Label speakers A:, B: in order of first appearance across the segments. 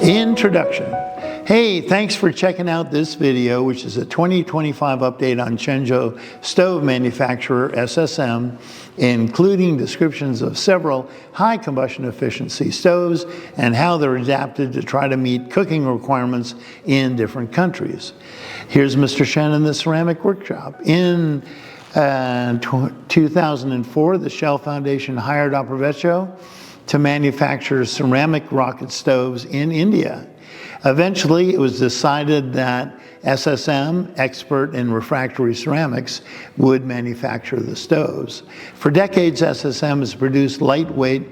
A: Introduction. Hey, thanks for checking out this video, which is a 2025 update on SSM Stove Manufacturer, SSM, including descriptions of several high combustion efficiency stoves and how they're adapted to try to meet cooking requirements in different countries. Here's Mr. Shen in the ceramic workshop. In 2004, the Shell Foundation hired Aproveccio to manufacture ceramic rocket stoves in India. Eventually, it was decided that SSM, expert in refractory ceramics, would manufacture the stoves. For decades, SSM has produced lightweight,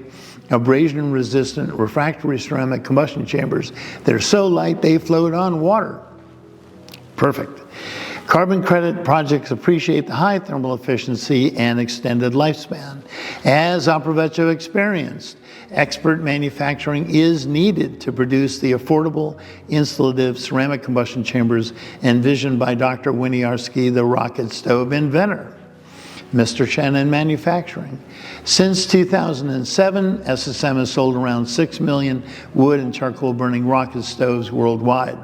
A: abrasion-resistant refractory ceramic combustion chambers. They're so light they float on water. Perfect. Carbon credit projects appreciate the high thermal efficiency and extended lifespan. As Aproveccio experienced, expert manufacturing is needed to produce the affordable, installative ceramic combustion chambers envisioned by Dr. Winiarski, the rocket stove inventor. Mr. Shen in manufacturing. Since 2007, SSM has sold around 6 million wood and charcoal burning rocket stoves worldwide.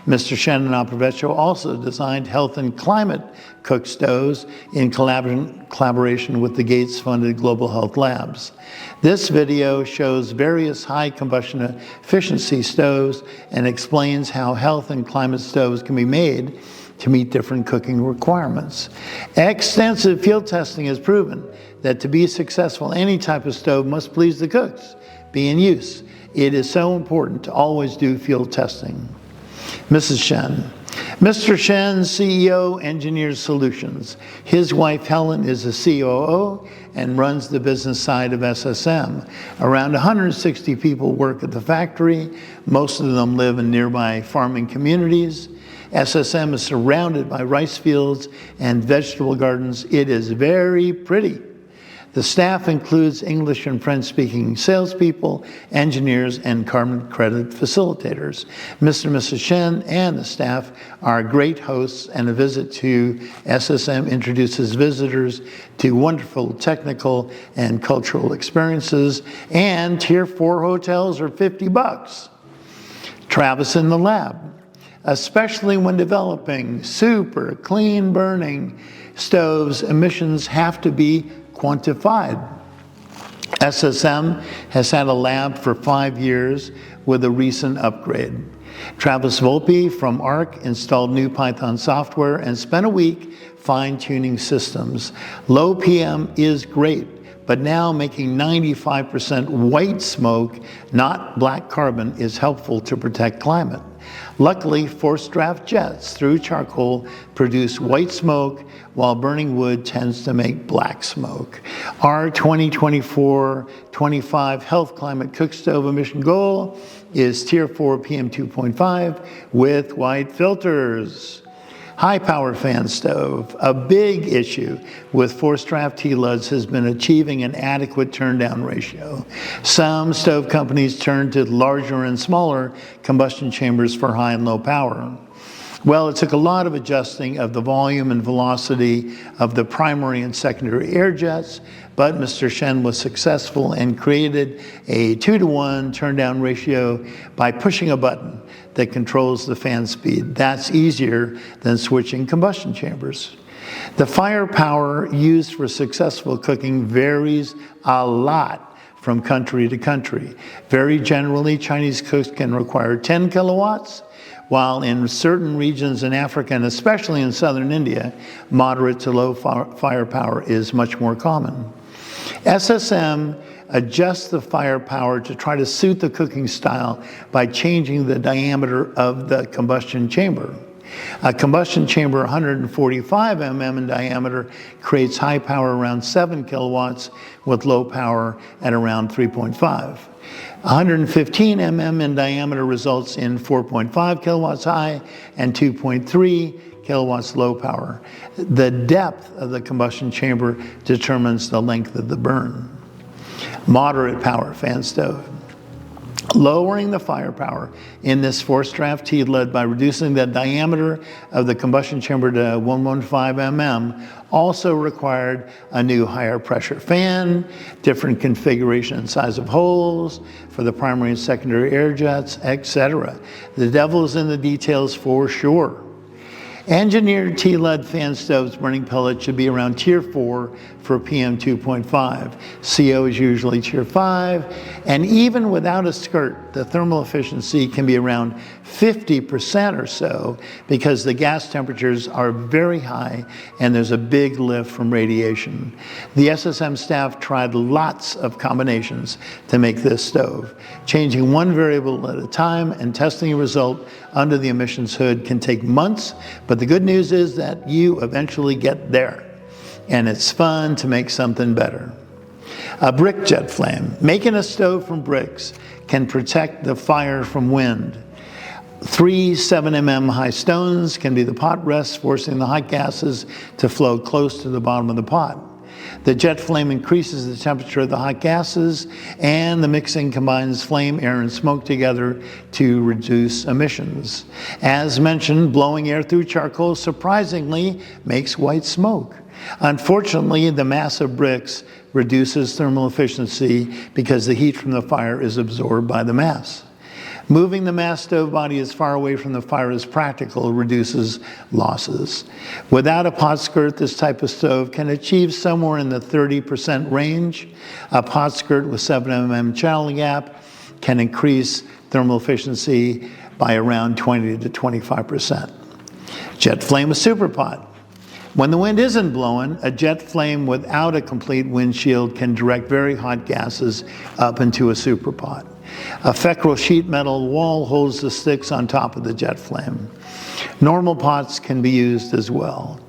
A: Mr. Shen and Aproveccio also designed health and climate cook stoves in collaboration with the Gates-funded Global Health Labs. This video shows various high combustion efficiency stoves and explains how health and climate stoves can be made to meet different cooking requirements. Extensive field testing has proven that to be successful, any type of stove must please the cooks, be in use. It is so important to always do field testing. Mrs. Shen. Mr. Shen, CEO, Engineers Solutions. His wife, Helen, is a COO and runs the business side of SSM. Around 160 people work at the factory. Most of them live in nearby farming communities. SSM is surrounded by rice fields and vegetable gardens. It is very pretty. The staff includes English and French-speaking salespeople, engineers, and carbon credit facilitators. Mr. and Mrs. Shen and the staff are great hosts, and a visit to SSM introduces visitors to wonderful technical and cultural experiences, and Tier 4 hotels are $50. Travis in the lab. Especially when developing super clean burning stoves, emissions have to be quantified. SSM has had a lab for 5 years with a recent upgrade. Travis Volpe from ARC installed new Python software and spent a week fine-tuning systems. Low PM is great, but now making 95% white smoke, not black carbon, is helpful to protect climate. Luckily, forced draft jets through charcoal produce white smoke, while burning wood tends to make black smoke. Our 2024-25 health climate cook stove emission goal is Tier 4 PM 2.5 with white filters. High power fan stove. A big issue with forced draft T-LUDs has been achieving an adequate turn-down ratio. Some stove companies turn to larger and smaller combustion chambers for high and low power. Well, it took a lot of adjusting of the volume and velocity of the primary and secondary air jets, but Mr. Shen was successful and created a 2-to-1 turn-down ratio by pushing a button that controls the fan speed. That's easier than switching combustion chambers. The firepower used for successful cooking varies a lot from country to country. Very generally, Chinese cooks can require 10 kilowatts, while in certain regions in Africa, and especially in southern India, moderate to low firepower is much more common. SSM adjusts the firepower to try to suit the cooking style by changing the diameter of the combustion chamber. A combustion chamber 145 mm in diameter creates high power around 7 kilowatts with low power at around 3.5. 115 mm in diameter results in 4.5 kilowatts high and 2.3 kilowatts low power. The depth of the combustion chamber determines the length of the burn. Moderate power fan stove. Lowering the firepower in this forced draft heat lead by reducing the diameter of the combustion chamber to 115 mm also required a new higher pressure fan, different configuration and size of holes for the primary and secondary air jets, etc. The devil is in the details for sure. Engineered T-lead fan stoves burning pellets should be around Tier 4 for PM 2.5. CO is usually Tier 5, and even without a skirt, the thermal efficiency can be around 50% or so because the gas temperatures are very high and there's a big lift from radiation. The SSM staff tried lots of combinations to make this stove. Changing one variable at a time and testing a result under the emissions hood can take months, but the good news is that you eventually get there. And it's fun to make something better. A brick jet flame. Making a stove from bricks can protect the fire from wind. 3 7 mm high stones can be the pot rests, forcing the hot gases to flow close to the bottom of the pot. The jet flame increases the temperature of the hot gases, and the mixing combines flame, air, and smoke together to reduce emissions. As mentioned, blowing air through charcoal surprisingly makes white smoke. Unfortunately, the mass of bricks reduces thermal efficiency because the heat from the fire is absorbed by the mass. Moving the mass stove body as far away from the fire as practical reduces losses. Without a pot skirt, this type of stove can achieve somewhere in the 30% range. A pot skirt with 7 mm channel gap can increase thermal efficiency by around 20 to 25%. Jet flame with super pot. When the wind isn't blowing, a jet flame without a complete windshield can direct very hot gases up into a super pot. A fecral sheet metal wall holds the sticks on top of the jet flame. Normal pots can be used as well.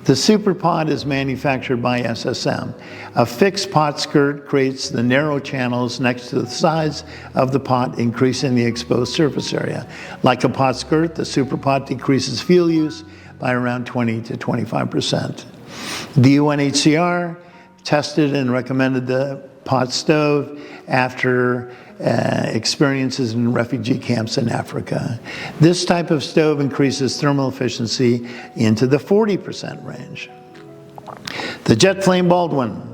A: The super pot is manufactured by SSM. A fixed pot skirt creates the narrow channels next to the sides of the pot, increasing the exposed surface area. Like a pot skirt, the super pot decreases fuel use by around 20 to 25%. The UNHCR tested and recommended the pot stove after experiences in refugee camps in Africa. This type of stove increases thermal efficiency into the 40% range. The jet flame Baldwin.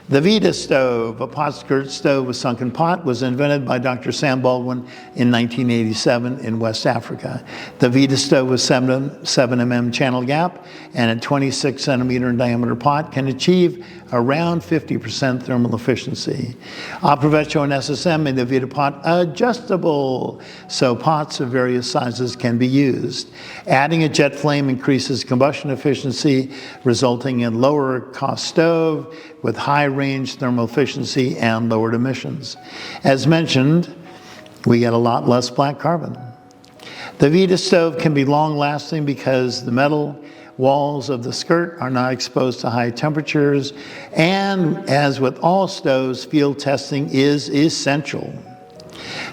A: The Vita stove, a pot skirt stove with sunken pot, was invented by Dr. Sam Baldwin in 1987 in West Africa. The Vita stove with 7 mm channel gap and a 26 centimeter in diameter pot can achieve around 50% thermal efficiency. Approvecho and SSM made the Vita pot adjustable, so pots of various sizes can be used. Adding a jet flame increases combustion efficiency, resulting in lower cost stove with high range thermal efficiency and lowered emissions. As mentioned, we get a lot less black carbon. The Vita stove can be long lasting because the metal walls of the skirt are not exposed to high temperatures, and as with all stoves, field testing is essential.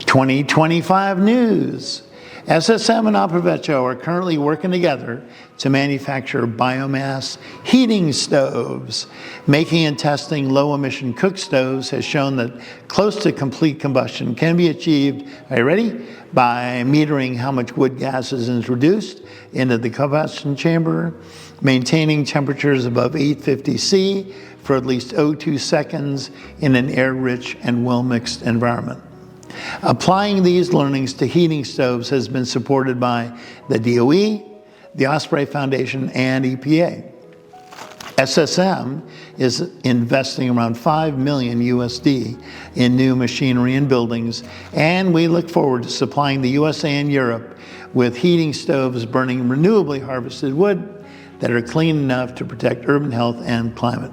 A: 2025 news. SSM and Approvecho are currently working together to manufacture biomass heating stoves. Making and testing low-emission cook stoves has shown that close to complete combustion can be achieved, are you ready? By metering how much wood gas is introduced into the combustion chamber, maintaining temperatures above 850 C for at least 02 seconds in an air-rich and well-mixed environment. Applying these learnings to heating stoves has been supported by the DOE, the Osprey Foundation, and EPA. SSM is investing around $5 million USD in new machinery and buildings, and we look forward to supplying the USA and Europe with heating stoves burning renewably harvested wood that are clean enough to protect urban health and climate.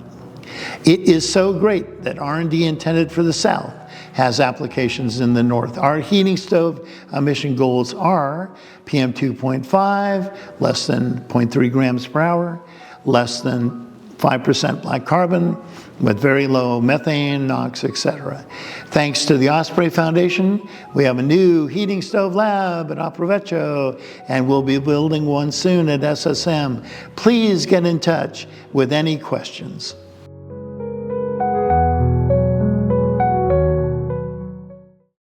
A: It is so great that R&D intended for the South has applications in the North. Our heating stove emission goals are PM 2.5, less than 0.3 grams per hour, less than 5% black carbon, with very low methane, NOx, etc. Thanks to the Osprey Foundation, we have a new heating stove lab at Approvecho, and we'll be building one soon at SSM. Please get in touch with any questions.